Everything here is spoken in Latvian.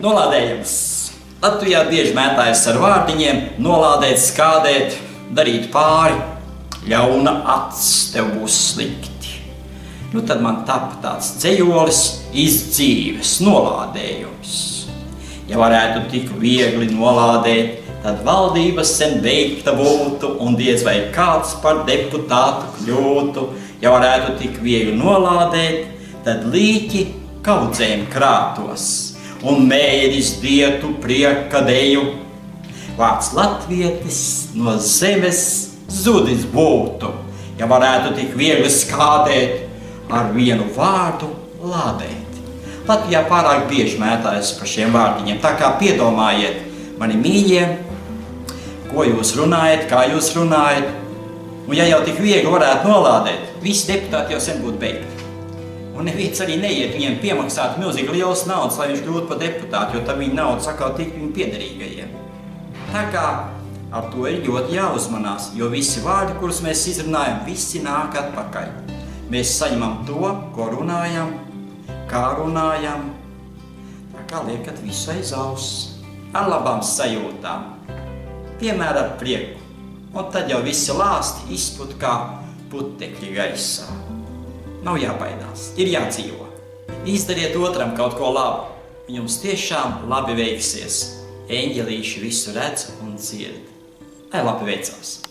Nolādējums. Latvijā bieži mētājas ar vārdiņiem, nolādēt, skādēt, darīt pāri. Ļauna acs, tev būs slikti. Nu tad man tapa tāds dzejolis izdzīves, nolādējums. Ja varētu tik viegli nolādēt, tad valdības sen beigta būtu un diez vai kāds par deputātu kļūtu. Ja varētu tik viegli nolādēt, tad līķi kaudzēm krātos un mēris dietu prieka deju. Vārds latvietis no zemes zudis būtu, ja varētu tik viegli skādēt, ar vienu vārdu lādēt. Latvijā pārāk bieži mētājas par šiem vārdiņiem, tā kā piedomājiet, mani mīļie, ko jūs runājat, kā jūs runājat. Un ja jau tik viegli varētu nolādēt, visi deputāti jau sen būtu beigti. Un neviens arī neiet viņiem piemaksāt milzīgi liels naudas, lai viņš kļūtu par deputātu, jo tad viņa nauda sakal tik viņu piederīgajiem. Tā kā ar to ir ļoti jāuzmanās, jo visi vārdi, kurus mēs izrunājam, visi nāk atpakaļ. Mēs saņemam to, ko runājam, kā runājam, tā kā liekat visu aiz auss, ar labām sajūtām, vienmēr ar prieku, un tad jau visi lāsti izput kā putekļi gaisā. Nav jābaidās, ir jādzīvo. Izdariet otram kaut ko labu, jums tiešām labi veiksies. Eņģelīši visu redz un dzird. Lai labi veicās!